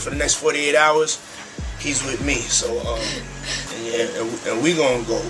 for the next 48 hours, he's with me. So, and we gonna go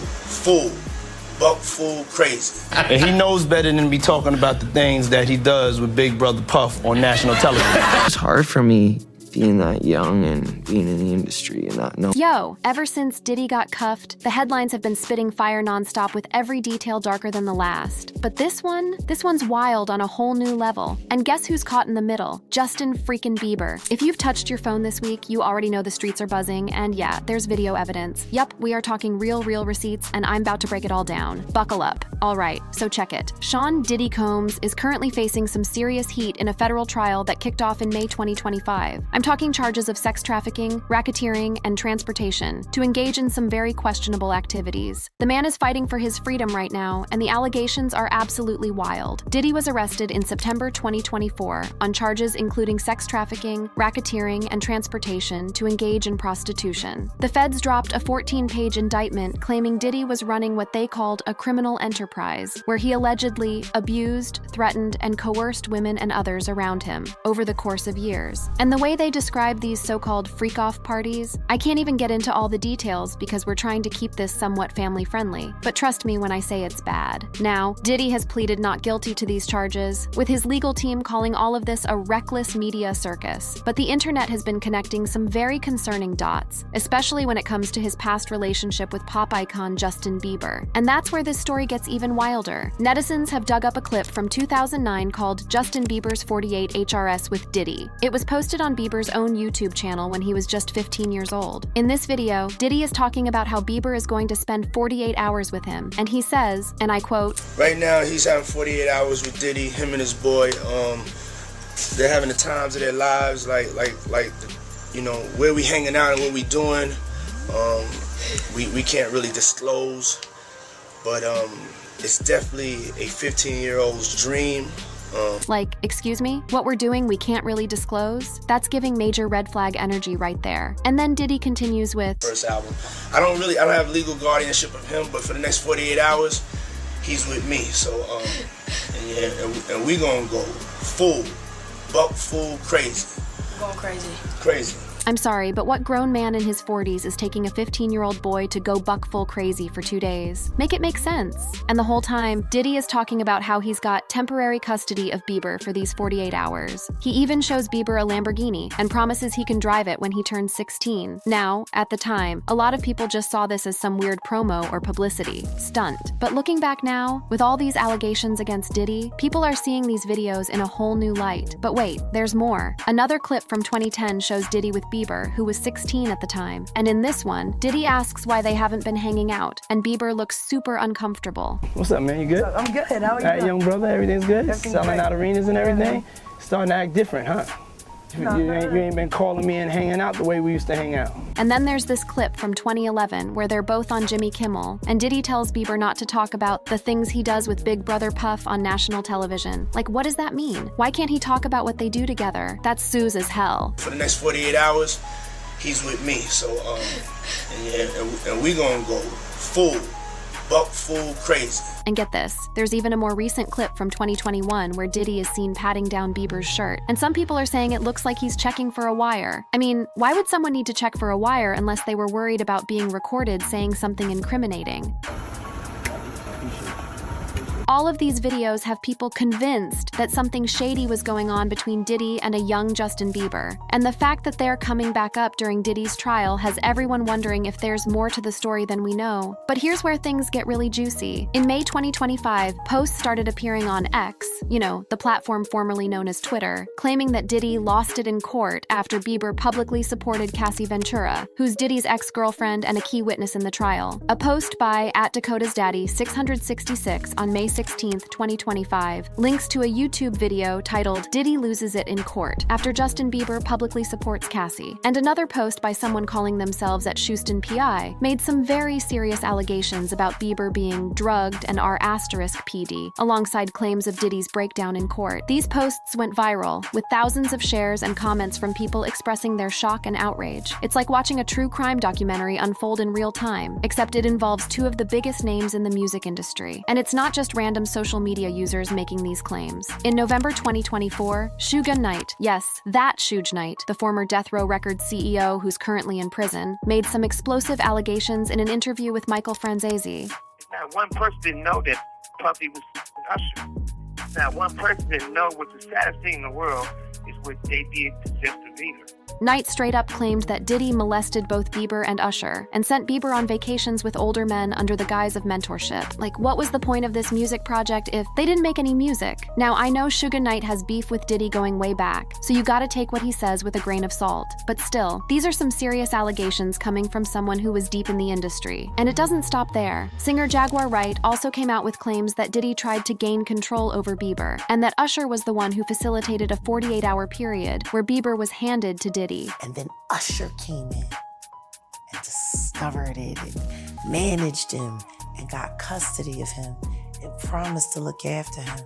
buck full crazy. And he knows better than to be talking about the things that he does with Big Brother Puff on national television. It's hard for me being that young and being in the industry and not knowing. Yo, ever since Diddy got cuffed, the headlines have been spitting fire nonstop with every detail darker than the last. But this one's wild on a whole new level. And guess who's caught in the middle? Justin freaking Bieber. If you've touched your phone this week, you already know the streets are buzzing, and yeah, there's video evidence. Yup, we are talking real receipts, and I'm about to break it all down. Buckle up. All right, so check it. Sean Diddy Combs is currently facing some serious heat in a federal trial that kicked off in May 2025. I'm talking charges of sex trafficking, racketeering, and transportation to engage in some very questionable activities. The man is fighting for his freedom right now, and the allegations are absolutely wild. Diddy was arrested in September 2024 on charges including sex trafficking, racketeering, and transportation to engage in prostitution. The feds dropped a 14-page indictment claiming Diddy was running what they called a criminal enterprise, where he allegedly abused, threatened, and coerced women and others around him over the course of years. And the way they describe these so-called freak-off parties, I can't even get into all the details because we're trying to keep this somewhat family-friendly, but trust me when I say it's bad. Now, Diddy has pleaded not guilty to these charges, with his legal team calling all of this a reckless media circus. But the internet has been connecting some very concerning dots, especially when it comes to his past relationship with pop icon Justin Bieber. And that's where this story gets even wilder. Netizens have dug up a clip from 2009 called Justin Bieber's 48 HRS with Diddy. It was posted on Bieber's own YouTube channel when he was just 15 years old. In this video, Diddy is talking about how Bieber is going to spend 48 hours with him, and he says, and I quote, "Right now, he's having 48 hours with Diddy, him and his boy. They're having the times of their lives, like, you know, where we hanging out and what we doing. We can't really disclose, but it's definitely a 15-year-old's dream." Like, excuse me? What we're doing we can't really disclose? That's giving major red flag energy right there. And then Diddy continues with, "First album. I don't have legal guardianship of him, but for the next 48 hours, he's with me. So, and we gonna go buck full crazy. Going crazy. Crazy." I'm sorry, but what grown man in his 40s is taking a 15-year-old boy to go buck full crazy for 2 days? Make it make sense. And the whole time, Diddy is talking about how he's got temporary custody of Bieber for these 48 hours. He even shows Bieber a Lamborghini and promises he can drive it when he turns 16. Now, at the time, a lot of people just saw this as some weird promo or publicity stunt. But looking back now, with all these allegations against Diddy, people are seeing these videos in a whole new light. But wait, there's more. Another clip from 2010 shows Diddy with Bieber, who was 16 at the time. And in this one, Diddy asks why they haven't been hanging out, and Bieber looks super uncomfortable. What's up, man? You good? I'm good. How are you? All right, young brother, everything's good? Everything's Selling great. out arenas and everything? Starting to act different, huh? No. You ain't been calling me and hanging out the way we used to hang out. And then there's this clip from 2011 where they're both on Jimmy Kimmel, and Diddy tells Bieber not to talk about the things he does with Big Brother Puff on national television. Like, what does that mean? Why can't he talk about what they do together? That's Suze as hell. For the next 48 hours, he's with me. So, and we gonna go buck full crazy. And get this, there's even a more recent clip from 2021 where Diddy is seen patting down Bieber's shirt. And some people are saying it looks like he's checking for a wire. I mean, why would someone need to check for a wire unless they were worried about being recorded saying something incriminating? All of these videos have people convinced that something shady was going on between Diddy and a young Justin Bieber. And the fact that they're coming back up during Diddy's trial has everyone wondering if there's more to the story than we know. But here's where things get really juicy. In May 2025, posts started appearing on X, you know, the platform formerly known as Twitter, claiming that Diddy lost it in court after Bieber publicly supported Cassie Ventura, who's Diddy's ex-girlfriend and a key witness in the trial. A post by @Dakota's Daddy666 on May 16, 2025, links to a YouTube video titled "Diddy Loses It in Court" after Justin Bieber publicly supports Cassie. And another post by someone calling themselves @Houston PI made some very serious allegations about Bieber being drugged and R*PD, alongside claims of Diddy's breakdown in court. These posts went viral, with thousands of shares and comments from people expressing their shock and outrage. It's like watching a true crime documentary unfold in real time, except it involves two of the biggest names in the music industry. And it's not just random random social media users making these claims. In November 2024, Suge Knight, yes, that Suge Knight, the former Death Row Records CEO who's currently in prison, made some explosive allegations in an interview with Michael Franzese. Now, one person didn't know that Puffy was Usher. Now, one person didn't know what the saddest thing in the world is what they did to Justin Bieber. Knight straight up claimed that Diddy molested both Bieber and Usher and sent Bieber on vacations with older men under the guise of mentorship. Like, what was the point of this music project if they didn't make any music? Now, I know Suge Knight has beef with Diddy going way back, so you gotta take what he says with a grain of salt. But still, these are some serious allegations coming from someone who was deep in the industry. And it doesn't stop there. Singer Jaguar Wright also came out with claims that Diddy tried to gain control over Bieber, and that Usher was the one who facilitated a 48-hour period where Bieber was handed to Diddy. And then Usher came in and discovered it and managed him and got custody of him and promised to look after him.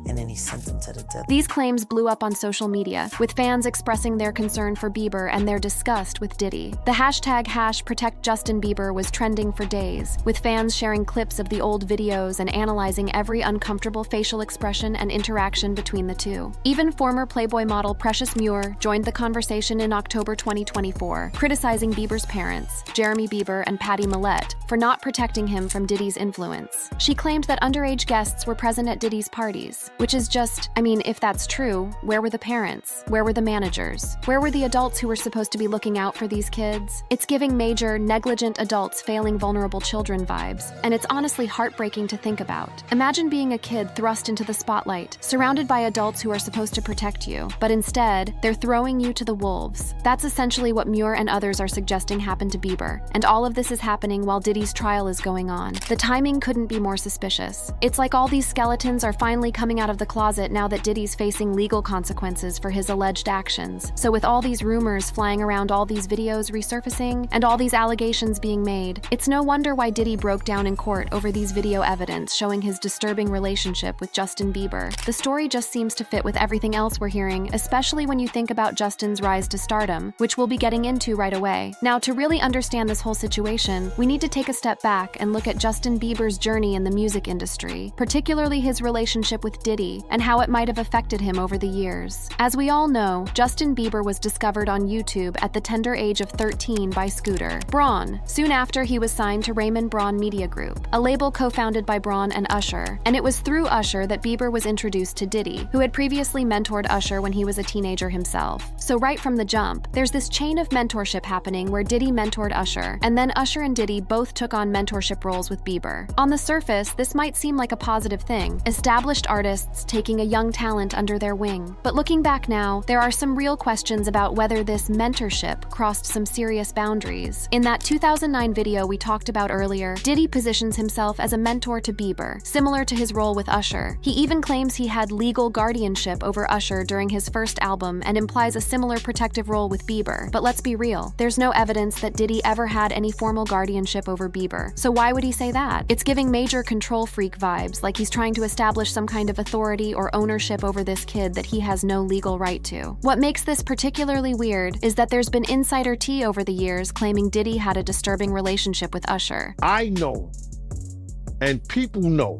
And then he sent him to the devil. These claims blew up on social media, with fans expressing their concern for Bieber and their disgust with Diddy. The hashtag #ProtectJustinBieber was trending for days, with fans sharing clips of the old videos and analyzing every uncomfortable facial expression and interaction between the two. Even former Playboy model Precious Muir joined the conversation in October 2024, criticizing Bieber's parents, Jeremy Bieber and Patty Millette, for not protecting him from Diddy's influence. She claimed that underage guests were present at Diddy's parties, which is just, I mean, if that's true, where were the parents? Where were the managers? Where were the adults who were supposed to be looking out for these kids? It's giving major, negligent adults failing vulnerable children vibes, and it's honestly heartbreaking to think about. Imagine being a kid thrust into the spotlight, surrounded by adults who are supposed to protect you, but instead, they're throwing you to the wolves. That's essentially what Muir and others are suggesting happened to Bieber, and all of this is happening while Diddy's trial is going on. The timing couldn't be more suspicious. It's like all these skeletons are finally coming out of the closet now that Diddy's facing legal consequences for his alleged actions. So with all these rumors flying around, all these videos resurfacing, and all these allegations being made, it's no wonder why Diddy broke down in court over these video evidence showing his disturbing relationship with Justin Bieber. The story just seems to fit with everything else we're hearing, especially when you think about Justin's rise to stardom, which we'll be getting into right away. Now, to really understand this whole situation, we need to take a step back and look at Justin Bieber's journey in the music industry, particularly his relationship with Diddy, and how it might have affected him over the years. As we all know, Justin Bieber was discovered on YouTube at the tender age of 13 by Scooter Braun. Soon after, he was signed to Raymond Braun Media Group, a label co-founded by Braun and Usher, and it was through Usher that Bieber was introduced to Diddy, who had previously mentored Usher when he was a teenager himself. So right from the jump, there's this chain of mentorship happening where Diddy mentored Usher, and then Usher and Diddy both took on mentorship roles with Bieber. On the surface, this might seem like a positive thing, established artists taking a young talent under their wing. But looking back now, there are some real questions about whether this mentorship crossed some serious boundaries. In that 2009 video we talked about earlier, Diddy positions himself as a mentor to Bieber, similar to his role with Usher. He even claims he had legal guardianship over Usher during his first album and implies a similar protective role with Bieber. But let's be real, there's no evidence that Diddy ever had any formal guardianship over Bieber. So why would he say that? It's giving major control freak vibes, like he's trying to establish some kind of authority or ownership over this kid that he has no legal right to. What makes this particularly weird is that there's been insider tea over the years claiming Diddy had a disturbing relationship with Usher. I know, and people know,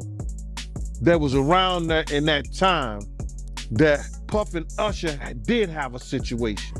that was around that in that time that Puff and Usher did have a situation.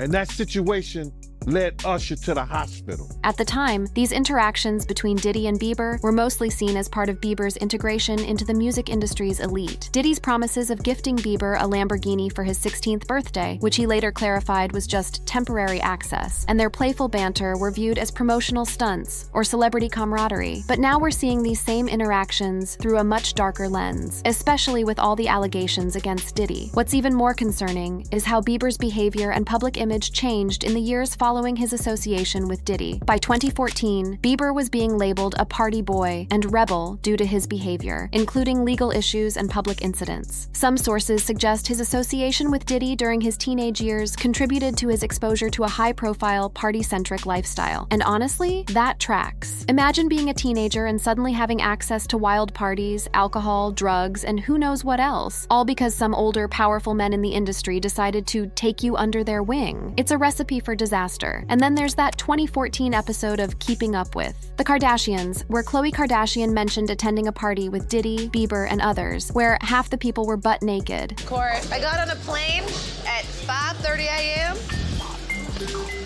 And that situation led Usher to the hospital. At the time, these interactions between Diddy and Bieber were mostly seen as part of Bieber's integration into the music industry's elite. Diddy's promises of gifting Bieber a Lamborghini for his 16th birthday, which he later clarified was just temporary access, and their playful banter were viewed as promotional stunts or celebrity camaraderie. But now we're seeing these same interactions through a much darker lens, especially with all the allegations against Diddy. What's even more concerning is how Bieber's behavior and public image changed in the years following his association with Diddy. By 2014, Bieber was being labeled a party boy and rebel due to his behavior, including legal issues and public incidents. Some sources suggest his association with Diddy during his teenage years contributed to his exposure to a high-profile, party-centric lifestyle. And honestly, that tracks. Imagine being a teenager and suddenly having access to wild parties, alcohol, drugs, and who knows what else, all because some older, powerful men in the industry decided to take you under their wing. It's a recipe for disaster. disaster. And then there's that 2014 episode of Keeping Up With The Kardashians, where Khloe Kardashian mentioned attending a party with Diddy, Bieber, and others, where half the people were butt naked. Court, I got on a plane at 5:30 a.m.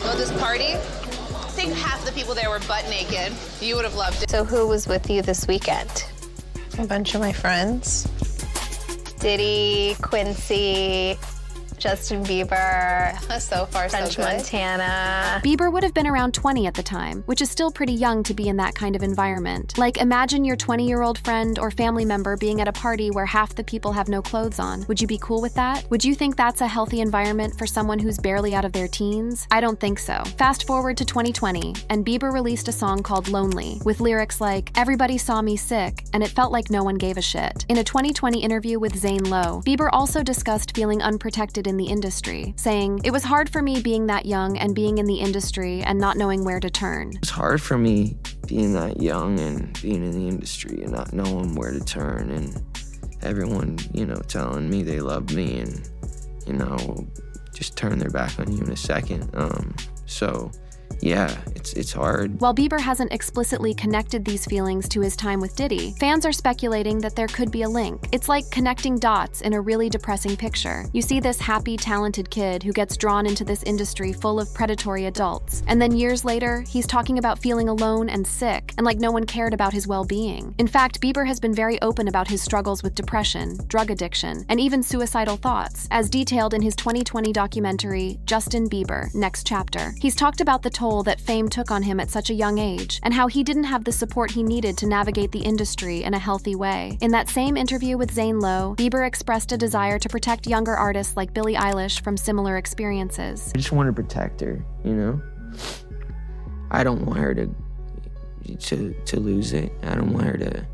Go to this party. I think half the people there were butt naked. You would have loved it. So who was with you this weekend? A bunch of my friends. Diddy, Quincy, Justin Bieber, So far, French so good. Montana. Bieber would have been around 20 at the time, which is still pretty young to be in that kind of environment. Like, imagine your 20-year-old friend or family member being at a party where half the people have no clothes on. Would you be cool with that? Would you think that's a healthy environment for someone who's barely out of their teens? I don't think so. Fast forward to 2020, and Bieber released a song called Lonely, with lyrics like, "Everybody saw me sick, and it felt like no one gave a shit." In a 2020 interview with Zane Lowe, Bieber also discussed feeling unprotected in the industry, saying, "It was hard for me being that young and being in the industry and not knowing where to turn." It's hard for me being that young and being in the industry and not knowing where to turn, and everyone, telling me they love me and, just turn their back on you in a second. So yeah, it's hard. While Bieber hasn't explicitly connected these feelings to his time with Diddy, fans are speculating that there could be a link. It's like connecting dots in a really depressing picture. You see this happy, talented kid who gets drawn into this industry full of predatory adults, and then years later, he's talking about feeling alone and sick, and like no one cared about his well-being. In fact, Bieber has been very open about his struggles with depression, drug addiction, and even suicidal thoughts, as detailed in his 2020 documentary, Justin Bieber, Next Chapter. He's talked about the toll that fame took on him at such a young age, and how he didn't have the support he needed to navigate the industry in a healthy way. In that same interview with Zane Lowe, Bieber expressed a desire to protect younger artists like Billie Eilish from similar experiences. I just want to protect her, I don't want her to lose it. I don't want her to,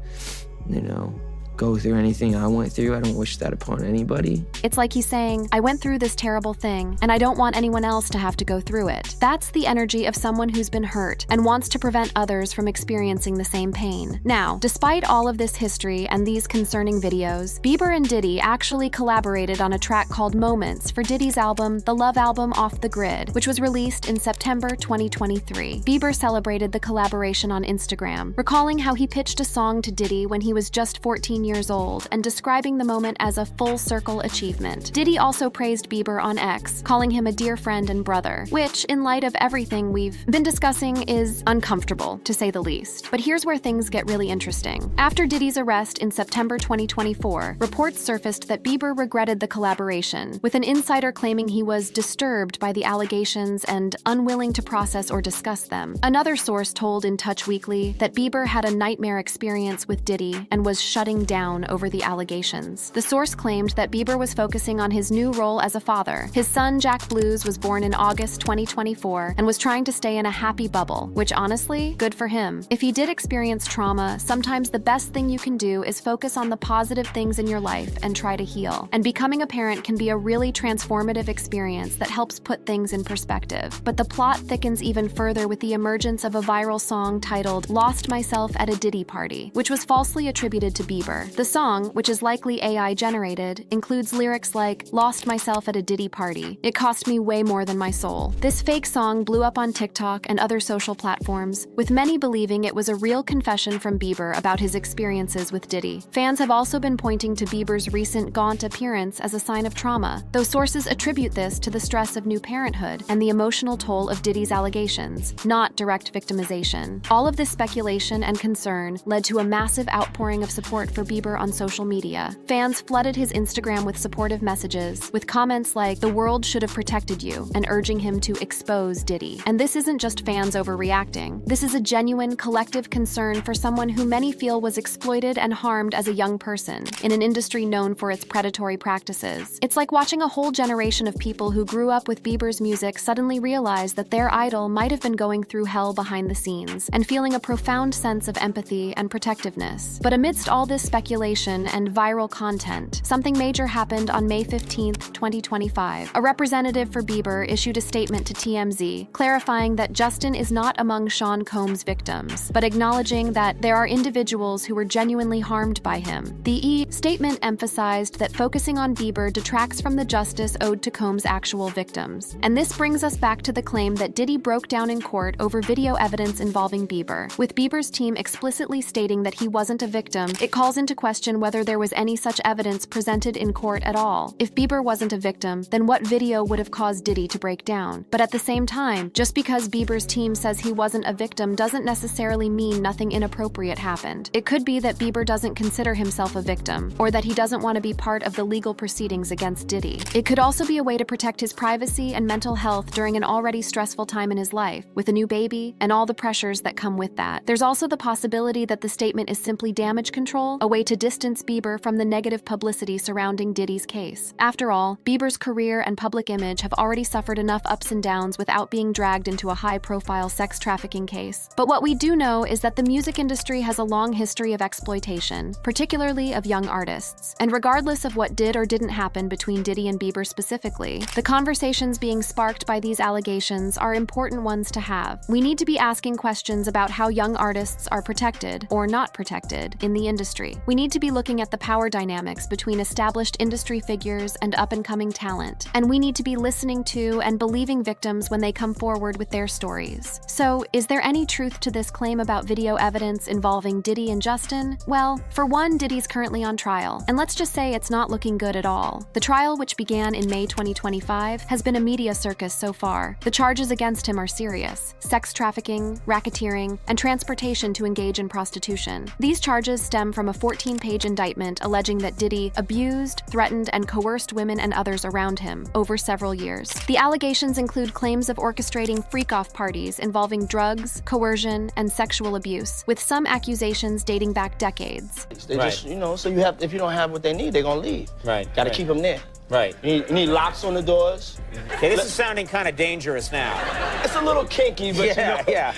go through anything I went through. I don't wish that upon anybody. It's like he's saying, I went through this terrible thing, and I don't want anyone else to have to go through it. That's the energy of someone who's been hurt and wants to prevent others from experiencing the same pain. Now, despite all of this history and these concerning videos, Bieber and Diddy actually collaborated on a track called Moments for Diddy's album, The Love Album Off the Grid, which was released in September 2023. Bieber celebrated the collaboration on Instagram, recalling how he pitched a song to Diddy when he was just 14 years old and describing the moment as a full-circle achievement. Diddy also praised Bieber on X, calling him a dear friend and brother, which, in light of everything we've been discussing, is uncomfortable, to say the least. But here's where things get really interesting. After Diddy's arrest in September 2024, reports surfaced that Bieber regretted the collaboration, with an insider claiming he was disturbed by the allegations and unwilling to process or discuss them. Another source told In Touch Weekly that Bieber had a nightmare experience with Diddy and was shutting down over the allegations. The source claimed that Bieber was focusing on his new role as a father. His son, Jack Blues, was born in August 2024 and was trying to stay in a happy bubble, which honestly, good for him. If he did experience trauma, sometimes the best thing you can do is focus on the positive things in your life and try to heal. And becoming a parent can be a really transformative experience that helps put things in perspective. But the plot thickens even further with the emergence of a viral song titled Lost Myself at a Diddy Party, which was falsely attributed to Bieber. The song, which is likely AI generated, includes lyrics like, "Lost myself at a Diddy party. It cost me way more than my soul." This fake song blew up on TikTok and other social platforms, with many believing it was a real confession from Bieber about his experiences with Diddy. Fans have also been pointing to Bieber's recent gaunt appearance as a sign of trauma, though sources attribute this to the stress of new parenthood and the emotional toll of Diddy's allegations, not direct victimization. All of this speculation and concern led to a massive outpouring of support for Bieber on social media. Fans flooded his Instagram with supportive messages, with comments like, "The world should have protected you," and urging him to expose Diddy. And this isn't just fans overreacting. This is a genuine, collective concern for someone who many feel was exploited and harmed as a young person, in an industry known for its predatory practices. It's like watching a whole generation of people who grew up with Bieber's music suddenly realize that their idol might have been going through hell behind the scenes, and feeling a profound sense of empathy and protectiveness. But amidst all this speculation, speculation and viral content, something major happened on May 15, 2025. A representative for Bieber issued a statement to TMZ, clarifying that Justin is not among Sean Combs' victims, but acknowledging that there are individuals who were genuinely harmed by him. The statement emphasized that focusing on Bieber detracts from the justice owed to Combs' actual victims. And this brings us back to the claim that Diddy broke down in court over video evidence involving Bieber. With Bieber's team explicitly stating that he wasn't a victim, it calls into question whether there was any such evidence presented in court at all. If Bieber wasn't a victim, then what video would have caused Diddy to break down? But at the same time, just because Bieber's team says he wasn't a victim doesn't necessarily mean nothing inappropriate happened. It could be that Bieber doesn't consider himself a victim, or that he doesn't want to be part of the legal proceedings against Diddy. It could also be a way to protect his privacy and mental health during an already stressful time in his life, with a new baby and all the pressures that come with that. There's also the possibility that the statement is simply damage control, a way to distance Bieber from the negative publicity surrounding Diddy's case. After all, Bieber's career and public image have already suffered enough ups and downs without being dragged into a high-profile sex trafficking case. But what we do know is that the music industry has a long history of exploitation, particularly of young artists. And regardless of what did or didn't happen between Diddy and Bieber specifically, the conversations being sparked by these allegations are important ones to have. We need to be asking questions about how young artists are protected, or not protected, in the industry. We need to be looking at the power dynamics between established industry figures and up-and-coming talent. And we need to be listening to and believing victims when they come forward with their stories. So, is there any truth to this claim about video evidence involving Diddy and Justin? Well, for one, Diddy's currently on trial, and let's just say it's not looking good at all. The trial, which began in May 2025, has been a media circus so far. The charges against him are serious: sex trafficking, racketeering, and transportation to engage in prostitution. These charges stem from a 14-page indictment alleging that Diddy abused, threatened, and coerced women and others around him over several years. The allegations include claims of orchestrating freak-off parties involving drugs, coercion, and sexual abuse, with some accusations dating back decades. They just, so if you don't have what they need, they're gonna leave. Right. Gotta keep them there. Right. You need locks on the doors. Okay, this is sounding kind of dangerous now. It's a little kinky, but yeah.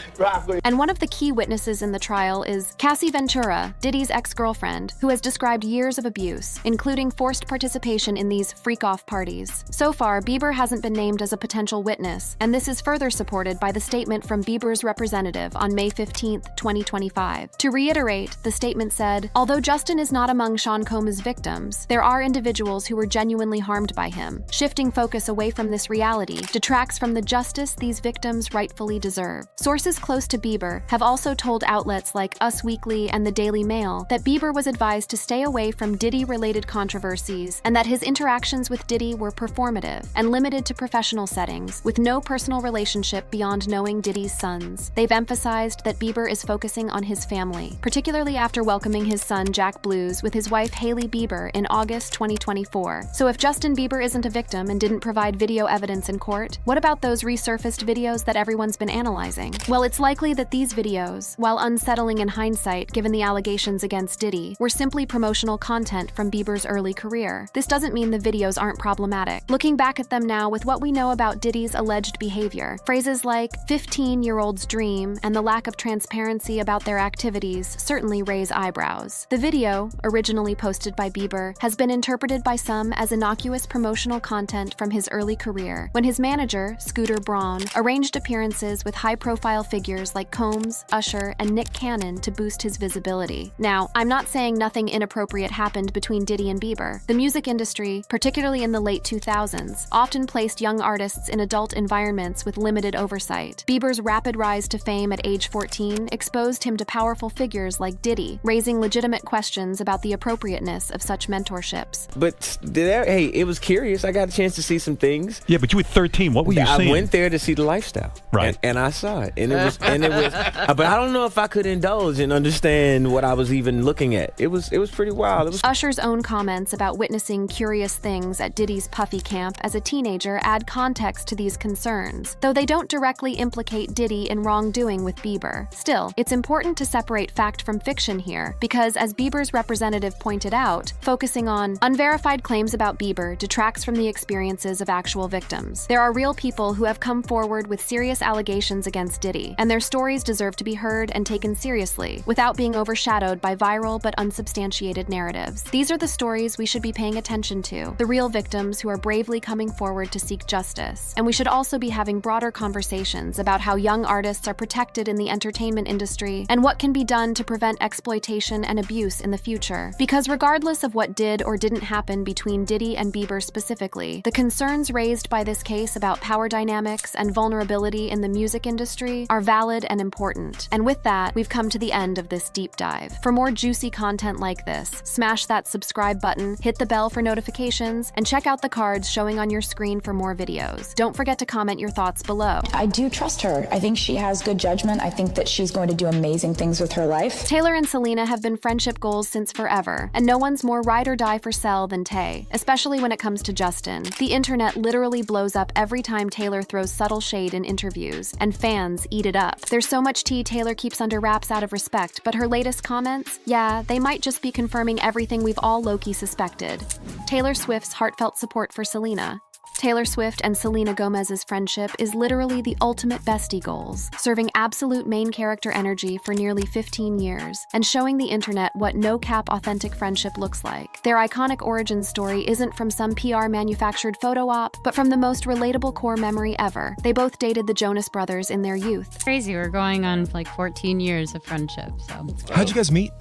And one of the key witnesses in the trial is Cassie Ventura, Diddy's ex-girlfriend, who has described years of abuse, including forced participation in these freak-off parties. So far, Bieber hasn't been named as a potential witness, and this is further supported by the statement from Bieber's representative on May 15, 2025. To reiterate, the statement said, "Although Justin is not among Sean Combs' victims, there are individuals who were genuinely harmed by him. Shifting focus away from this reality detracts from the justice these victims rightfully deserve." Sources close to Bieber have also told outlets like Us Weekly and the Daily Mail that Bieber was advised to stay away from Diddy-related controversies and that his interactions with Diddy were performative and limited to professional settings, with no personal relationship beyond knowing Diddy's sons. They've emphasized that Bieber is focusing on his family, particularly after welcoming his son Jack Blues with his wife Hailey Bieber in August 2024. So if Justin Bieber isn't a victim and didn't provide video evidence in court, what about those resurfaced videos that everyone's been analyzing? Well, it's likely that these videos, while unsettling in hindsight given the allegations against Diddy, were simply promotional content from Bieber's early career. This doesn't mean the videos aren't problematic. Looking back at them now with what we know about Diddy's alleged behavior, phrases like 15-year-old's dream and the lack of transparency about their activities certainly raise eyebrows. The video, originally posted by Bieber, has been interpreted by some as innocuous promotional content from his early career, when his manager, Scooter Braun, arranged appearances with high-profile figures like Combs, Usher, and Nick Cannon to boost his visibility. Now, I'm not saying nothing inappropriate happened between Diddy and Bieber. The music industry, particularly in the late 2000s, often placed young artists in adult environments with limited oversight. Bieber's rapid rise to fame at age 14 exposed him to powerful figures like Diddy, raising legitimate questions about the appropriateness of such mentorships. But it was curious. I got a chance to see some things. Yeah, but you were 13. What were you seeing? I went there to see the lifestyle. Right. And I saw it. And it was but I don't know if I could indulge and understand what I was even looking at. It was pretty wild. Usher's own comments about witnessing curious things at Diddy's Puffy camp as a teenager add context to these concerns, though they don't directly implicate Diddy in wrongdoing with Bieber. Still, it's important to separate fact from fiction here, because as Bieber's representative pointed out, focusing on unverified claims about Bieber Bieber detracts from the experiences of actual victims. There are real people who have come forward with serious allegations against Diddy, and their stories deserve to be heard and taken seriously without being overshadowed by viral but unsubstantiated narratives. These are the stories we should be paying attention to, the real victims who are bravely coming forward to seek justice. And we should also be having broader conversations about how young artists are protected in the entertainment industry and what can be done to prevent exploitation and abuse in the future. Because regardless of what did or didn't happen between Diddy and Bieber specifically, the concerns raised by this case about power dynamics and vulnerability in the music industry are valid and important. And with that, we've come to the end of this deep dive. For more juicy content like this, smash that subscribe button, hit the bell for notifications, and check out the cards showing on your screen for more videos. Don't forget to comment your thoughts below. I do trust her. I think she has good judgment. I think that she's going to do amazing things with her life. Taylor and Selena have been friendship goals since forever, and no one's more ride or die for Sel than Tay, especially when it comes to Justin. The internet literally blows up every time Taylor throws subtle shade in interviews, and fans eat it up. There's so much tea Taylor keeps under wraps out of respect, but her latest comments, yeah, they might just be confirming everything we've all low-key suspected. Taylor Swift's heartfelt support for Selena. Taylor Swift and Selena Gomez's friendship is literally the ultimate bestie goals, serving absolute main character energy for nearly 15 years, and showing the internet what no-cap authentic friendship looks like. Their iconic origin story isn't from some PR-manufactured photo op, but from the most relatable core memory ever. They both dated the Jonas Brothers in their youth. Crazy, we're going on like 14 years of friendship, so. How'd you guys meet?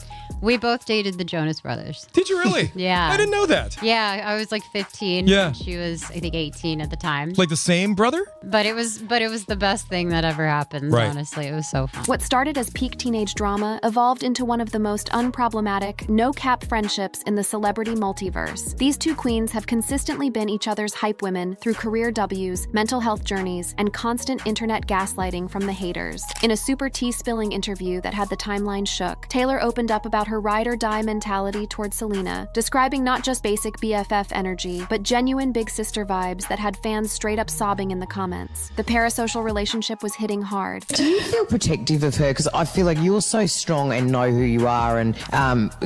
We both dated the Jonas Brothers. Did you really? Yeah. I didn't know that. Yeah, I was like 15. Yeah. And she was, I think, 18 at the time. Like the same brother? But it was the best thing that ever happened, right. Honestly. It was so fun. What started as peak teenage drama evolved into one of the most unproblematic, no-cap friendships in the celebrity multiverse. These two queens have consistently been each other's hype women through career W's, mental health journeys, and constant internet gaslighting from the haters. In a super tea-spilling interview that had the timeline shook, Taylor opened up about her ride or die mentality towards Selena, describing not just basic BFF energy, but genuine big sister vibes that had fans straight up sobbing in the comments. The parasocial relationship was hitting hard. Do you feel protective of her? Because I feel like you're so strong and know who you are and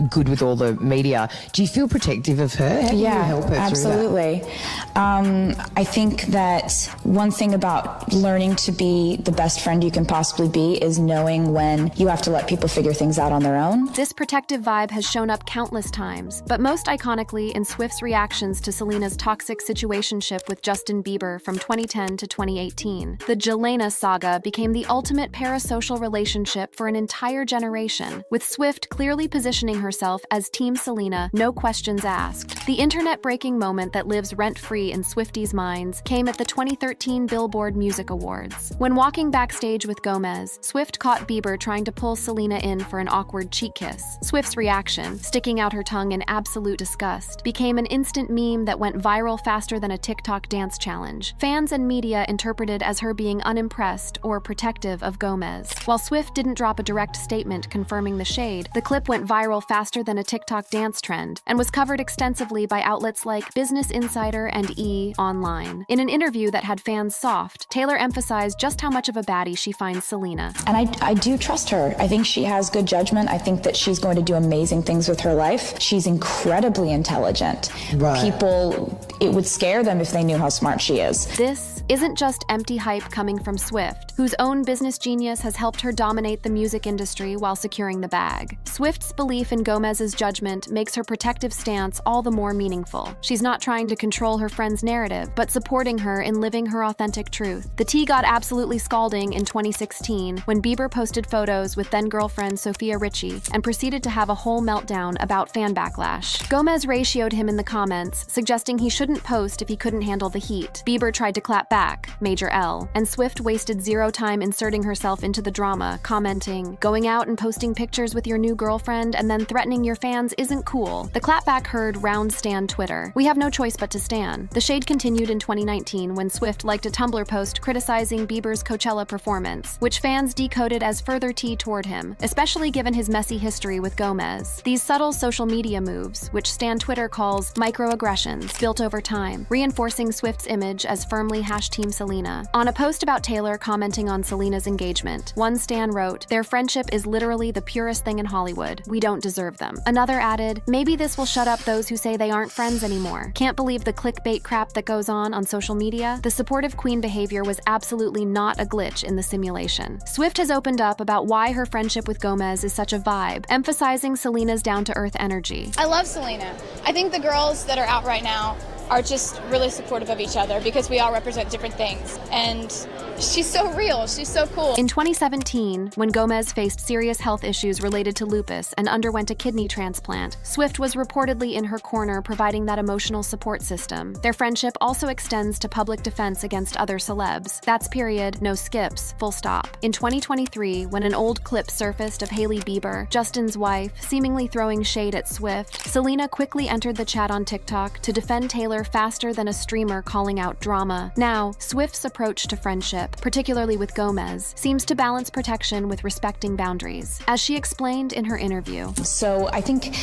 good with all the media. Do you feel protective of her? How do you help her absolutely. through that? I think that one thing about learning to be the best friend you can possibly be is knowing when you have to let people figure things out on their own. This protective vibe has shown up countless times, but most iconically in Swift's reactions to Selena's toxic situationship with Justin Bieber from 2010 to 2018. The Gelena saga became the ultimate parasocial relationship for an entire generation, with Swift clearly positioning herself as Team Selena, no questions asked. The internet-breaking moment that lives rent-free in Swifties' minds came at the 2013 Billboard Music Awards. When walking backstage with Gomez, Swift caught Bieber trying to pull Selena in for an awkward cheek kiss. Swift's reaction, sticking out her tongue in absolute disgust, became an instant meme that went viral faster than a TikTok dance challenge. Fans and media interpreted as her being unimpressed or protective of Gomez. While Swift didn't drop a direct statement confirming the shade, the clip went viral faster than a TikTok dance trend and was covered extensively by outlets like Business Insider and E! Online. In an interview that had fans soft, Taylor emphasized just how much of a baddie she finds Selena. And I do trust her. I think she has good judgment. I think that she's going to do amazing things with her life. She's incredibly intelligent. Right. People, it would scare them if they knew how smart she is. This isn't just empty hype coming from Swift, whose own business genius has helped her dominate the music industry while securing the bag. Swift's belief in Gomez's judgment makes her protective stance all the more meaningful. She's not trying to control her friend's narrative, but supporting her in living her authentic truth. The tea got absolutely scalding in 2016 when Bieber posted photos with then-girlfriend Sophia Richie and proceeded to have a whole meltdown about fan backlash. Gomez ratioed him in the comments, suggesting he shouldn't post if he couldn't handle the heat. Bieber tried to clap back, major L, and Swift wasted zero time inserting herself into the drama, commenting, "Going out and posting pictures with your new girlfriend and then threatening your fans isn't cool." The clapback heard round stan Twitter. We have no choice but to stan. The shade continued in 2019 when Swift liked a Tumblr post criticizing Bieber's Coachella performance, which fans decoded as further tea toward him, especially given his messy history with Gomez. These subtle social media moves, which stan Twitter calls microaggressions built over time, reinforce reinforcing Swift's image as firmly #Team Selena. On a post about Taylor commenting on Selena's engagement, one stan wrote, "Their friendship is literally the purest thing in Hollywood. We don't deserve them." Another added, "Maybe this will shut up those who say they aren't friends anymore. Can't believe the clickbait crap that goes on social media." The supportive queen behavior was absolutely not a glitch in the simulation. Swift has opened up about why her friendship with Gomez is such a vibe, emphasizing Selena's down-to-earth energy. I love Selena. I think the girls that are out right now are just really supportive of each other because we all represent different things. And she's so real. She's so cool. In 2017, when Gomez faced serious health issues related to lupus and underwent a kidney transplant, Swift was reportedly in her corner providing that emotional support system. Their friendship also extends to public defense against other celebs. That's period, no skips, full stop. In 2023, when an old clip surfaced of Hailey Bieber, Justin's wife, seemingly throwing shade at Swift, Selena quickly entered the chat on TikTok to defend Taylor faster than a streamer calling out drama. Now, Swift's approach to friendship, particularly with Gomez, seems to balance protection with respecting boundaries, as she explained in her interview. So I think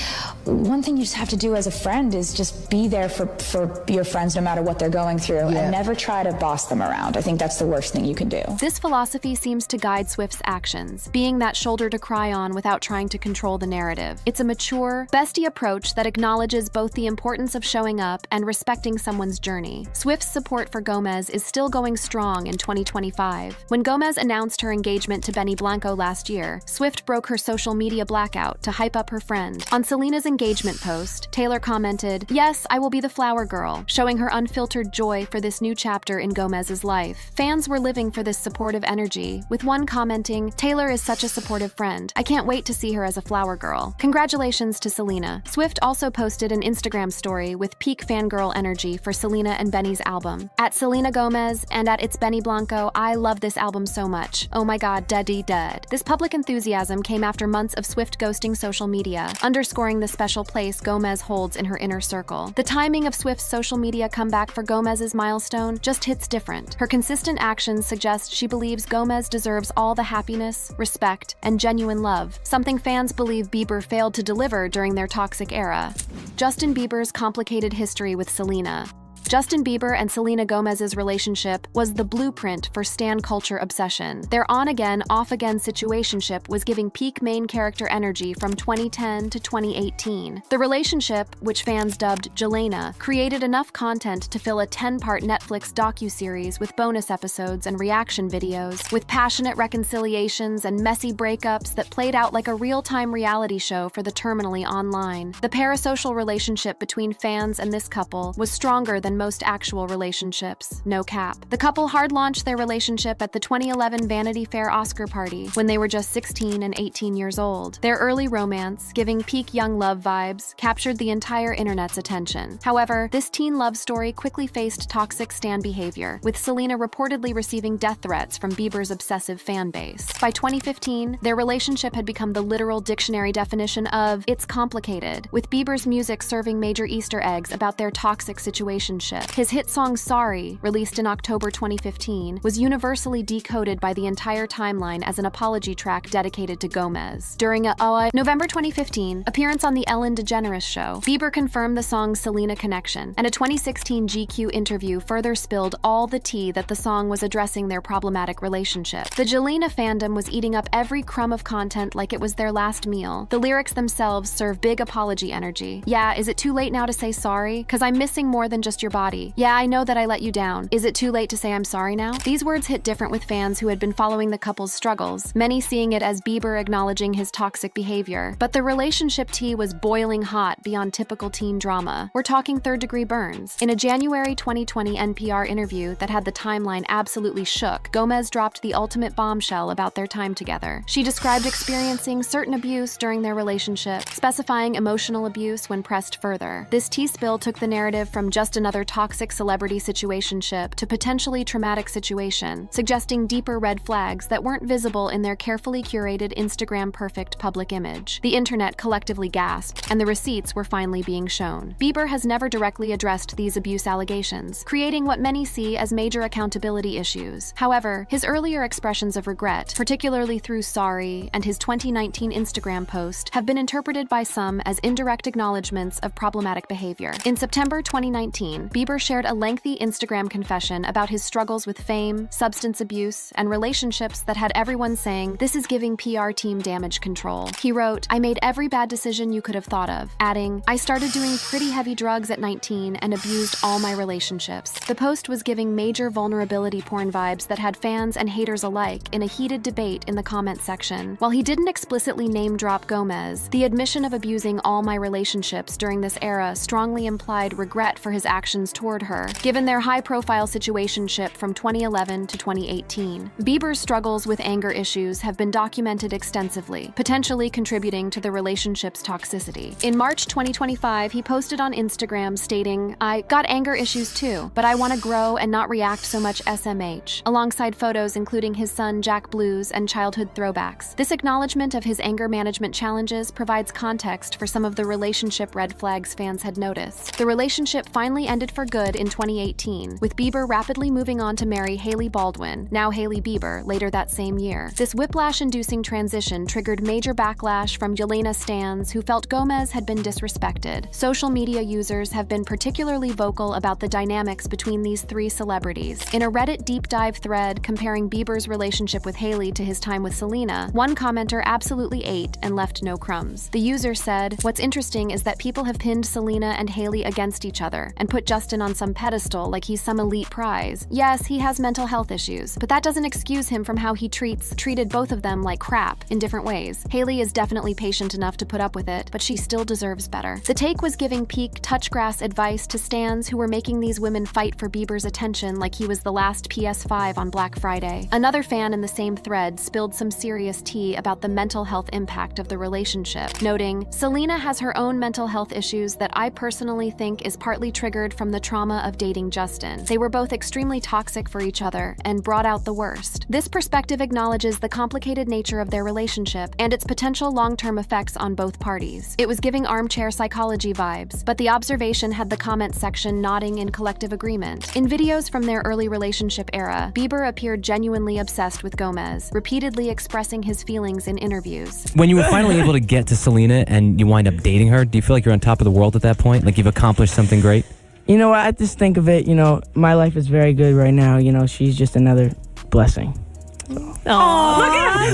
one thing you just have to do as a friend is just be there for your friends no matter what they're going through, and never try to boss them around. I think that's the worst thing you can do. This philosophy seems to guide Swift's actions, being that shoulder to cry on without trying to control the narrative. It's a mature, bestie approach that acknowledges both the importance of showing up and respecting someone's journey. Swift's support for Gomez is still going strong in 2025. When Gomez announced her engagement to Benny Blanco last year, Swift broke her social media blackout to hype up her friend. On Selena's engagement post, Taylor commented, "Yes, I will be the flower girl," showing her unfiltered joy for this new chapter in Gomez's life. Fans were living for this supportive energy, with one commenting, "Taylor is such a supportive friend. I can't wait to see her as a flower girl." Congratulations to Selena. Swift also posted an Instagram story with peak fangirl energy for Selena and Benny's album. At Selena Gomez and at It's Benny Blanco, I love this album so much. Oh my god, Diddy dead. This public enthusiasm came after months of Swift ghosting social media, underscoring the special place Gomez holds in her inner circle. The timing of Swift's social media comeback for Gomez's milestone just hits different. Her consistent actions suggest she believes Gomez deserves all the happiness, respect, and genuine love, something fans believe Bieber failed to deliver during their toxic era. Justin Bieber's complicated history with Selena. Justin Bieber and Selena Gomez's relationship was the blueprint for stan culture obsession. Their on-again, off-again situationship was giving peak main character energy from 2010 to 2018. The relationship, which fans dubbed Gelena, created enough content to fill a 10-part Netflix docuseries with bonus episodes and reaction videos, with passionate reconciliations and messy breakups that played out like a real-time reality show for the terminally online. The parasocial relationship between fans and this couple was stronger than most actual relationships, no cap. The couple hard-launched their relationship at the 2011 Vanity Fair Oscar party when they were just 16 and 18 years old. Their early romance, giving peak young love vibes, captured the entire internet's attention. However, this teen love story quickly faced toxic stan behavior, with Selena reportedly receiving death threats from Bieber's obsessive fan base. By 2015, their relationship had become the literal dictionary definition of "it's complicated," with Bieber's music serving major Easter eggs about their toxic situationship. His hit song Sorry, released in October 2015, was universally decoded by the entire timeline as an apology track dedicated to Gomez. During a November 2015 appearance on The Ellen DeGeneres Show, Bieber confirmed the song's Selena connection, and a 2016 GQ interview further spilled all the tea that the song was addressing their problematic relationship. The Gelena fandom was eating up every crumb of content like it was their last meal. The lyrics themselves serve big apology energy. Yeah, is it too late now to say sorry? 'Cause I'm missing more than just your body. Yeah, I know that I let you down. Is it too late to say I'm sorry now? These words hit different with fans who had been following the couple's struggles, many seeing it as Bieber acknowledging his toxic behavior. But the relationship tea was boiling hot beyond typical teen drama. We're talking third-degree burns. In a January 2020 NPR interview that had the timeline absolutely shook, Gomez dropped the ultimate bombshell about their time together. She described experiencing certain abuse during their relationship, specifying emotional abuse when pressed further. This tea spill took the narrative from just another toxic celebrity situationship to potentially traumatic situation, suggesting deeper red flags that weren't visible in their carefully curated Instagram perfect public image. The internet collectively gasped, and the receipts were finally being shown. Bieber has never directly addressed these abuse allegations, creating what many see as major accountability issues. However, his earlier expressions of regret, particularly through Sorry and his 2019 Instagram post, have been interpreted by some as indirect acknowledgments of problematic behavior. In September 2019, Bieber shared a lengthy Instagram confession about his struggles with fame, substance abuse, and relationships that had everyone saying, "This is giving PR team damage control." He wrote, "I made every bad decision you could have thought of," adding, "I started doing pretty heavy drugs at 19 and abused all my relationships." The post was giving major vulnerability porn vibes that had fans and haters alike in a heated debate in the comment section. While he didn't explicitly name-drop Gomez, the admission of abusing all my relationships during this era strongly implied regret for his actions toward her, given their high-profile situationship from 2011 to 2018. Bieber's struggles with anger issues have been documented extensively, potentially contributing to the relationship's toxicity. In March 2025, he posted on Instagram stating, "I got anger issues too, but I want to grow and not react so much SMH," alongside photos including his son Jack Blues and childhood throwbacks. This acknowledgement of his anger management challenges provides context for some of the relationship red flags fans had noticed. The relationship finally ended for good in 2018, with Bieber rapidly moving on to marry Hailey Baldwin, now Hailey Bieber, later that same year. This whiplash-inducing transition triggered major backlash from Gelena stans who felt Gomez had been disrespected. Social media users have been particularly vocal about the dynamics between these three celebrities. In a Reddit deep dive thread comparing Bieber's relationship with Hailey to his time with Selena, one commenter absolutely ate and left no crumbs. The user said, "What's interesting is that people have pinned Selena and Hailey against each other and put Justin on some pedestal like he's some elite prize. Yes, he has mental health issues, but that doesn't excuse him from how he treated both of them like crap in different ways. Hailey is definitely patient enough to put up with it, but she still deserves better." The take was giving peak touchgrass advice to stans who were making these women fight for Bieber's attention like he was the last PS5 on Black Friday. Another fan in the same thread spilled some serious tea about the mental health impact of the relationship, noting, "Selena has her own mental health issues that I personally think is partly triggered from the trauma of dating Justin. They were both extremely toxic for each other and brought out the worst." This perspective acknowledges the complicated nature of their relationship and its potential long-term effects on both parties. It was giving armchair psychology vibes, but the observation had the comment section nodding in collective agreement. In videos from their early relationship era, Bieber appeared genuinely obsessed with Gomez, repeatedly expressing his feelings in interviews. When you were finally able to get to Selena and you wind up dating her, do you feel like you're on top of the world at that point? Like you've accomplished something great? You know what, I just think of it, my life is very good right now. She's just another blessing.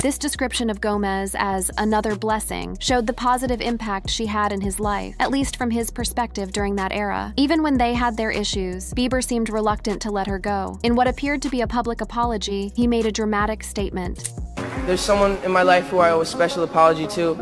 This description of Gomez as another blessing showed the positive impact she had in his life, at least from his perspective during that era. Even when they had their issues, Bieber seemed reluctant to let her go. In what appeared to be a public apology, he made a dramatic statement. "There's someone in my life who I owe a special apology to.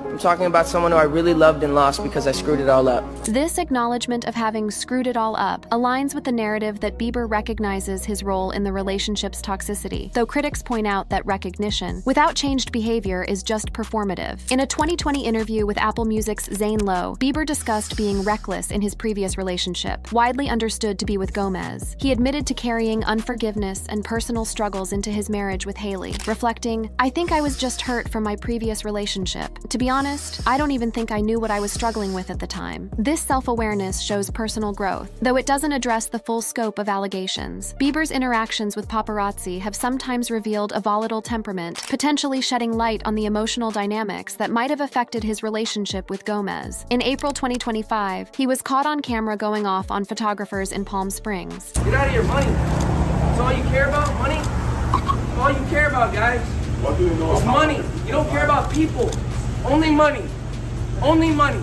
I'm talking about someone who I really loved and lost because I screwed it all up." This acknowledgement of having screwed it all up aligns with the narrative that Bieber recognizes his role in the relationship's toxicity, though critics point out that recognition, without changed behavior, is just performative. In a 2020 interview with Apple Music's Zane Lowe, Bieber discussed being reckless in his previous relationship, widely understood to be with Gomez. He admitted to carrying unforgiveness and personal struggles into his marriage with Hailey, reflecting, "I think I was just hurt from my previous relationship. To be honest, I don't even think I knew what I was struggling with at the time." This self-awareness shows personal growth, though it doesn't address the full scope of allegations. Bieber's interactions with paparazzi have sometimes revealed a volatile temperament, potentially shedding light on the emotional dynamics that might have affected his relationship with Gomez. In April 2025, he was caught on camera going off on photographers in Palm Springs. Get out of here, money. That's all you care about, money? That's all you care about, guys. What do you know It's about money. You don't care about people. Only money. Only money.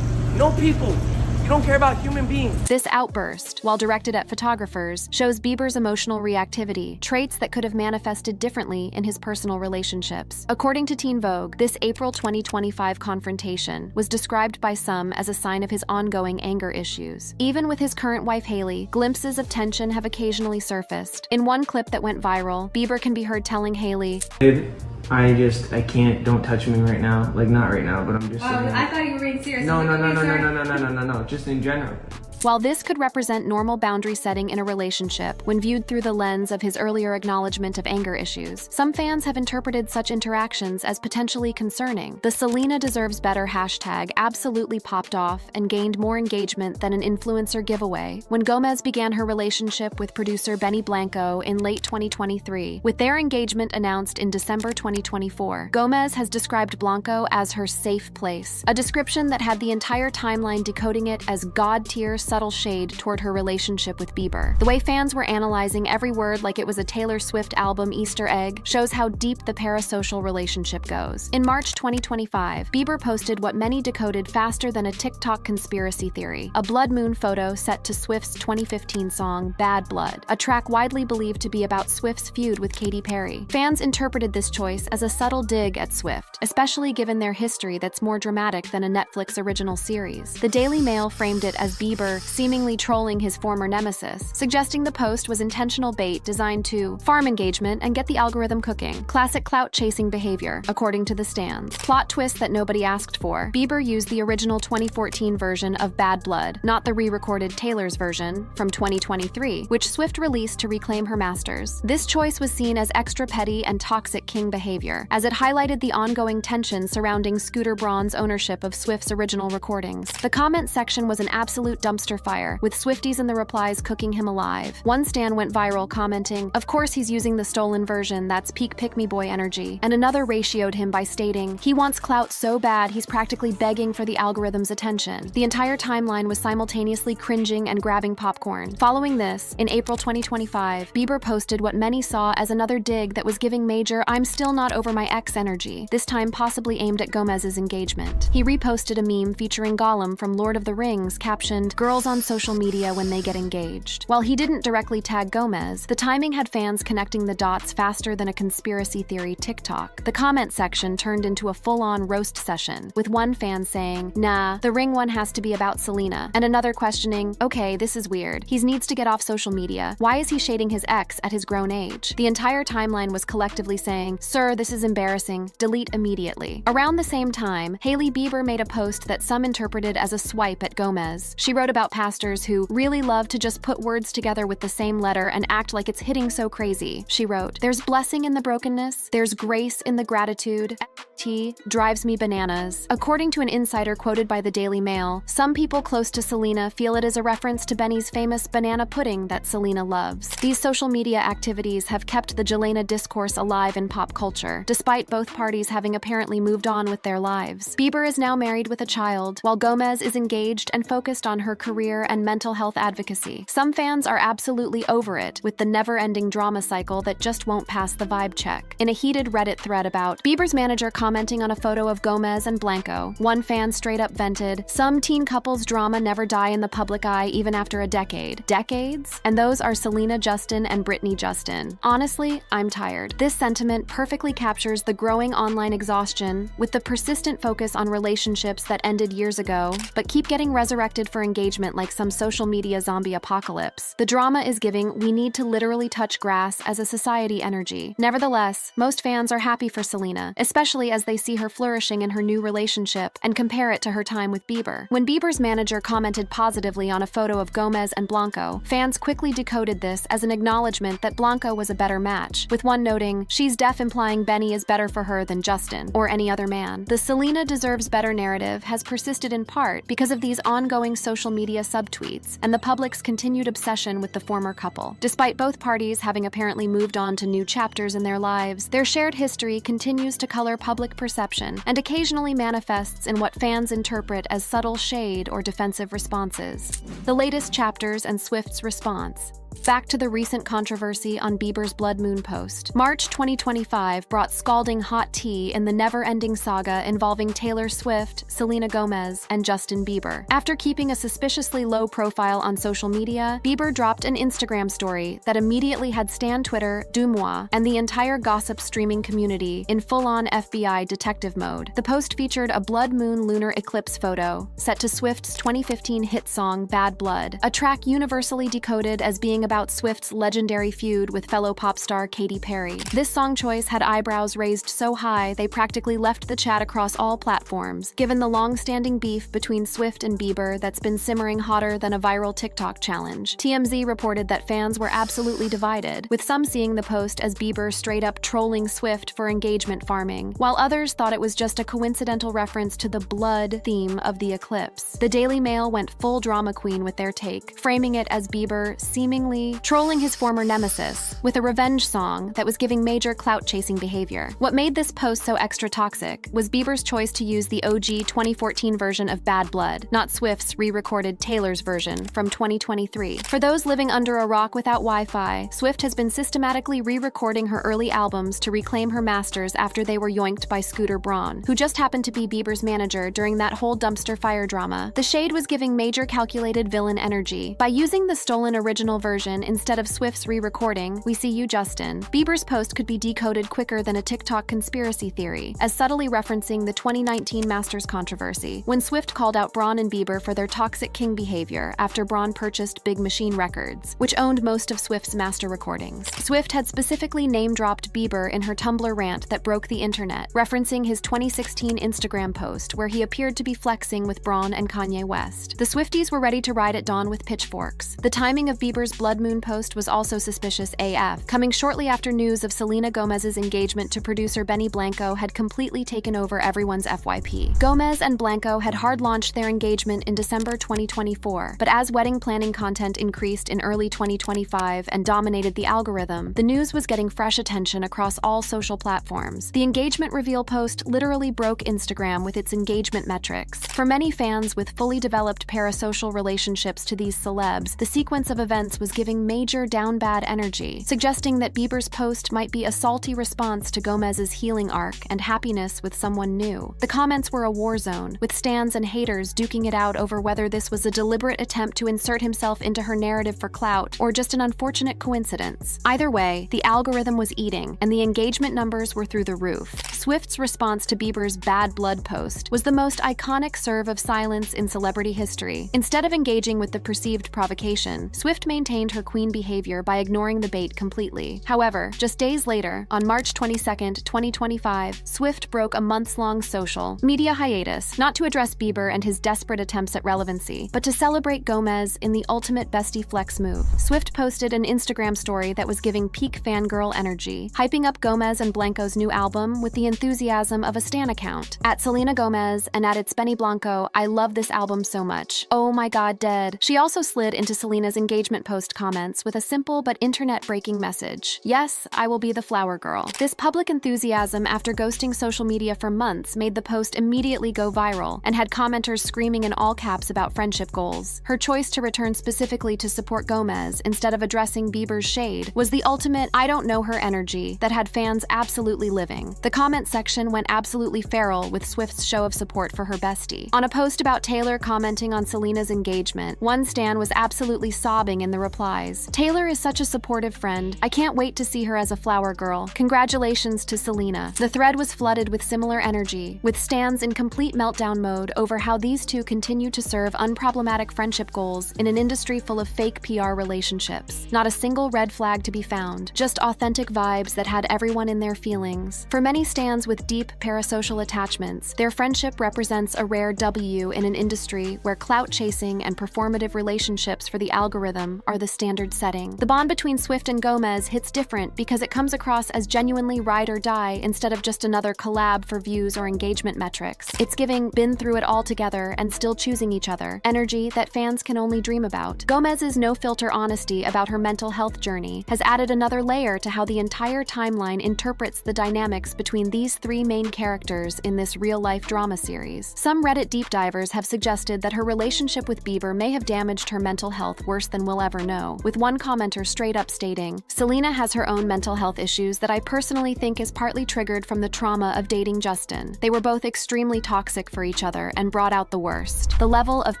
No people. You don't care about human beings. This outburst, while directed at photographers, shows Bieber's emotional reactivity, traits that could have manifested differently in his personal relationships. According to Teen Vogue, this April 2025 confrontation was described by some as a sign of his ongoing anger issues. Even with his current wife Hailey, glimpses of tension have occasionally surfaced. In one clip that went viral, Bieber can be heard telling Hailey, "Babe, I can't, don't touch me right now. Like, not right now, but I'm just saying." I thought you were being serious. No, just in general. While this could represent normal boundary setting in a relationship when viewed through the lens of his earlier acknowledgement of anger issues, some fans have interpreted such interactions as potentially concerning. The Selena deserves better hashtag absolutely popped off and gained more engagement than an influencer giveaway when Gomez began her relationship with producer Benny Blanco in late 2023. With their engagement announced in December 2024, Gomez has described Blanco as her safe place, a description that had the entire timeline decoding it as god-tier subtle shade toward her relationship with Bieber. The way fans were analyzing every word like it was a Taylor Swift album Easter egg shows how deep the parasocial relationship goes. In March 2025, Bieber posted what many decoded faster than a TikTok conspiracy theory, a blood moon photo set to Swift's 2015 song Bad Blood, a track widely believed to be about Swift's feud with Katy Perry. Fans interpreted this choice as a subtle dig at Swift, especially given their history that's more dramatic than a Netflix original series. The Daily Mail framed it as Bieber seemingly trolling his former nemesis, suggesting the post was intentional bait designed to farm engagement and get the algorithm cooking. Classic clout-chasing behavior, according to the stands. Plot twist that nobody asked for. Bieber used the original 2014 version of Bad Blood, not the re-recorded Taylor's version from 2023, which Swift released to reclaim her masters. This choice was seen as extra petty and toxic king behavior, as it highlighted the ongoing tension surrounding Scooter Braun's ownership of Swift's original recordings. The comment section was an absolute dumpster fire, with Swifties in the replies cooking him alive. One stan went viral commenting, "Of course he's using the stolen version, that's peak pick-me-boy energy," and another ratioed him by stating, "He wants clout so bad he's practically begging for the algorithm's attention." The entire timeline was simultaneously cringing and grabbing popcorn. Following this, in April 2025, Bieber posted what many saw as another dig that was giving major "I'm still not over my ex" energy, this time possibly aimed at Gomez's engagement. He reposted a meme featuring Gollum from Lord of the Rings captioned, "Girls on social media when they get engaged." While he didn't directly tag Gomez, the timing had fans connecting the dots faster than a conspiracy theory TikTok. The comment section turned into a full-on roast session, with one fan saying, "Nah, the ring one has to be about Selena," and another questioning, "Okay, this is weird. He needs to get off social media. Why is he shading his ex at his grown age?" The entire timeline was collectively saying, "Sir, this is embarrassing. Delete immediately." Around the same time, Hailey Bieber made a post that some interpreted as a swipe at Gomez. She wrote about pastors who really love to just put words together with the same letter and act like it's hitting so crazy. She wrote, "There's blessing in the brokenness. There's grace in the gratitude. T drives me bananas." According to an insider quoted by the Daily Mail, some people close to Selena feel it is a reference to Benny's famous banana pudding that Selena loves. These social media activities have kept the Gelena discourse alive in pop culture, despite both parties having apparently moved on with their lives. Bieber is now married with a child, while Gomez is engaged and focused on her career and mental health advocacy. Some fans are absolutely over it, with the never-ending drama cycle that just won't pass the vibe check. In a heated Reddit thread about Bieber's manager commenting on a photo of Gomez and Blanco, one fan straight up vented, "Some teen couples drama never die in the public eye even after a decade." Decades? And those are Selena Justin and Britney Justin. Honestly, I'm tired. This sentiment perfectly captures the growing online exhaustion with the persistent focus on relationships that ended years ago, but keep getting resurrected for engagement like some social media zombie apocalypse. The drama is giving "we need to literally touch grass" as a society energy. Nevertheless, most fans are happy for Selena, especially as they see her flourishing in her new relationship and compare it to her time with Bieber. When Bieber's manager commented positively on a photo of Gomez and Blanco, fans quickly decoded this as an acknowledgement that Blanco was a better match, with one noting, "She's deaf," implying Benny is better for her than Justin or any other man. The Selena deserves better narrative has persisted in part because of these ongoing social media subtweets and the public's continued obsession with the former couple. Despite both parties having apparently moved on to new chapters in their lives, their shared history continues to color public perception and occasionally manifests in what fans interpret as subtle shade or defensive responses. The latest chapters and Swift's response. Back to the recent controversy on Bieber's Blood Moon post. March 2025 brought scalding hot tea in the never-ending saga involving Taylor Swift, Selena Gomez, and Justin Bieber. After keeping a suspiciously low profile on social media, Bieber dropped an Instagram story that immediately had stan Twitter, Dumois, and the entire gossip streaming community in full-on FBI detective mode. The post featured a blood moon lunar eclipse photo set to Swift's 2015 hit song Bad Blood, a track universally decoded as being about Swift's legendary feud with fellow pop star Katy Perry. This song choice had eyebrows raised so high they practically left the chat across all platforms, given the long-standing beef between Swift and Bieber that's been simmering hotter than a viral TikTok challenge. TMZ reported that fans were absolutely divided, with some seeing the post as Bieber straight up trolling Swift for engagement farming, while others thought it was just a coincidental reference to the blood theme of the eclipse. The Daily Mail went full drama queen with their take, framing it as Bieber seemingly seemingly trolling his former nemesis with a revenge song that was giving major clout-chasing behavior. What made this post so extra toxic was Bieber's choice to use the OG 2014 version of Bad Blood, not Swift's re-recorded Taylor's version from 2023. For those living under a rock without Wi-Fi, Swift has been systematically re-recording her early albums to reclaim her masters after they were yoinked by Scooter Braun, who just happened to be Bieber's manager during that whole dumpster fire drama. The shade was giving major calculated villain energy. By using the stolen original version instead of Swift's re-recording, We See You, Justin, Bieber's post could be decoded quicker than a TikTok conspiracy theory, as subtly referencing the 2019 Masters controversy, when Swift called out Braun and Bieber for their toxic king behavior after Braun purchased Big Machine Records, which owned most of Swift's master recordings. Swift had specifically name-dropped Bieber in her Tumblr rant that broke the internet, referencing his 2016 Instagram post where he appeared to be flexing with Braun and Kanye West. The Swifties were ready to ride at dawn with pitchforks. The timing of Bieber's Blood Moon post was also suspicious AF, coming shortly after news of Selena Gomez's engagement to producer Benny Blanco had completely taken over everyone's FYP. Gomez and Blanco had hard-launched their engagement in December 2024, but as wedding planning content increased in early 2025 and dominated the algorithm, the news was getting fresh attention across all social platforms. The engagement reveal post literally broke Instagram with its engagement metrics. For many fans with fully developed parasocial relationships to these celebs, the sequence of events was giving major down bad energy, suggesting that Bieber's post might be a salty response to Gomez's healing arc and happiness with someone new. The comments were a war zone, with stans and haters duking it out over whether this was a deliberate attempt to insert himself into her narrative for clout or just an unfortunate coincidence. Either way, the algorithm was eating, and the engagement numbers were through the roof. Swift's response to Bieber's Bad Blood post was the most iconic serve of silence in celebrity history. Instead of engaging with the perceived provocation, Swift maintained her queen behavior by ignoring the bait completely. However, just days later, on March 22, 2025, Swift broke a months-long social media hiatus, not to address Bieber and his desperate attempts at relevancy, but to celebrate Gomez in the ultimate bestie flex move. Swift posted an Instagram story that was giving peak fangirl energy, hyping up Gomez and Blanco's new album with the enthusiasm of a stan account. At Selena Gomez and at It's Benny Blanco, I love this album so much. Oh my god, dead. She also slid into Selena's engagement post comments with a simple but internet-breaking message. Yes, I will be the flower girl. This public enthusiasm after ghosting social media for months made the post immediately go viral and had commenters screaming in all caps about friendship goals. Her choice to return specifically to support Gomez instead of addressing Bieber's shade was the ultimate I don't know her energy that had fans absolutely living. The comment section went absolutely feral with Swift's show of support for her bestie. On a post about Taylor commenting on Selena's engagement, one stan was absolutely sobbing in the replies. Taylor is such a supportive friend. I can't wait to see her as a flower girl. Congratulations to Selena. The thread was flooded with similar energy, with stans in complete meltdown mode over how these two continue to serve unproblematic friendship goals in an industry full of fake PR relationships. Not a single red flag to be found, just authentic vibes that had everyone in their feelings. For many stans with deep parasocial attachments, their friendship represents a rare W in an industry where clout chasing and performative relationships for the algorithm are the standard setting. The bond between Swift and Gomez hits different because it comes across as genuinely ride or die instead of just another collab for views or engagement metrics. It's giving been through it all together and still choosing each other, energy that fans can only dream about. Gomez's no-filter honesty about her mental health journey has added another layer to how the entire timeline interprets the dynamics between these three main characters in this real-life drama series. Some Reddit deep divers have suggested that her relationship with Bieber may have damaged her mental health worse than we'll ever know, with one commenter straight up stating, Selena has her own mental health issues that I personally think is partly triggered from the trauma of dating Justin. They were both extremely toxic for each other and brought out the worst. The level of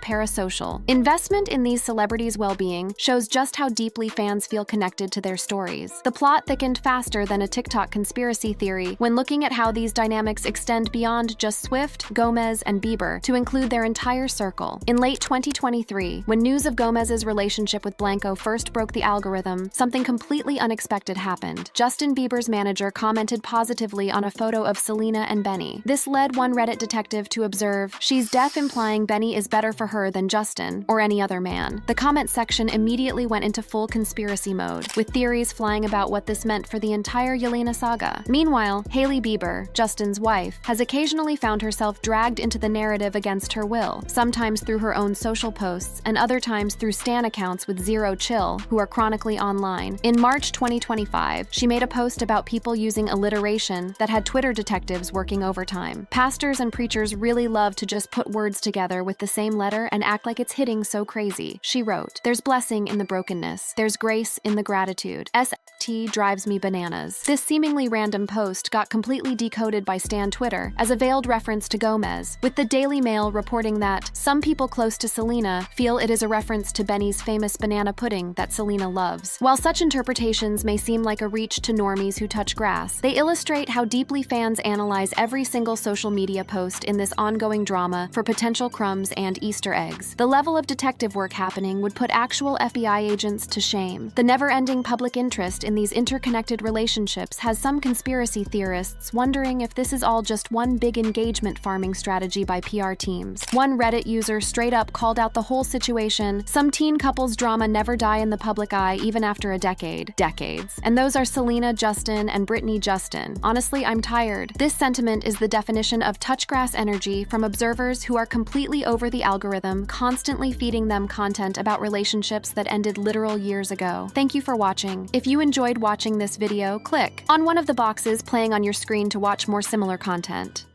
parasocial investment in these celebrities' well-being shows just how deeply fans feel connected to their stories. The plot thickened faster than a TikTok conspiracy theory when looking at how these dynamics extend beyond just Swift, Gomez, and Bieber to include their entire circle. In late 2023, when news of Gomez's relationship with Blanco first broke the algorithm, something completely unexpected happened. Justin Bieber's manager commented positively on a photo of Selena and Benny. This led one Reddit detective to observe, she's deaf, implying Benny is better for her than Justin or any other man. The comment section immediately went into full conspiracy mode, with theories flying about what this meant for the entire Gelena saga. Meanwhile, Hailey Bieber, Justin's wife, has occasionally found herself dragged into the narrative against her will, sometimes through her own social posts and other times through stan accounts with zero chill who are chronically online. In March 2025, she made a post about people using alliteration that had Twitter detectives working overtime. Pastors and preachers really love to just put words together with the same letter and act like it's hitting so crazy. She wrote, "There's blessing in the brokenness. There's grace in the gratitude. ST drives me bananas." This seemingly random post got completely decoded by Stan Twitter as a veiled reference to Gomez, with the Daily Mail reporting that some people close to Selena feel it is a reference to Benny's famous banana pudding that Selena loves. While such interpretations may seem like a reach to normies who touch grass, they illustrate how deeply fans analyze every single social media post in this ongoing drama for potential crumbs and Easter eggs. The level of detective work happening would put actual FBI agents to shame. The never-ending public interest in these interconnected relationships has some conspiracy theorists wondering if this is all just one big engagement farming strategy by PR teams. One Reddit user straight up called out the whole situation, "Some teen couples drama never die in the public eye even after a decade." Decades. And those are Selena Justin and Brittany Justin. Honestly, I'm tired. This sentiment is the definition of touchgrass energy from observers who are completely over the algorithm, constantly feeding them content about relationships that ended literal years ago. Thank you for watching. If you enjoyed watching this video, click on one of the boxes playing on your screen to watch more similar content.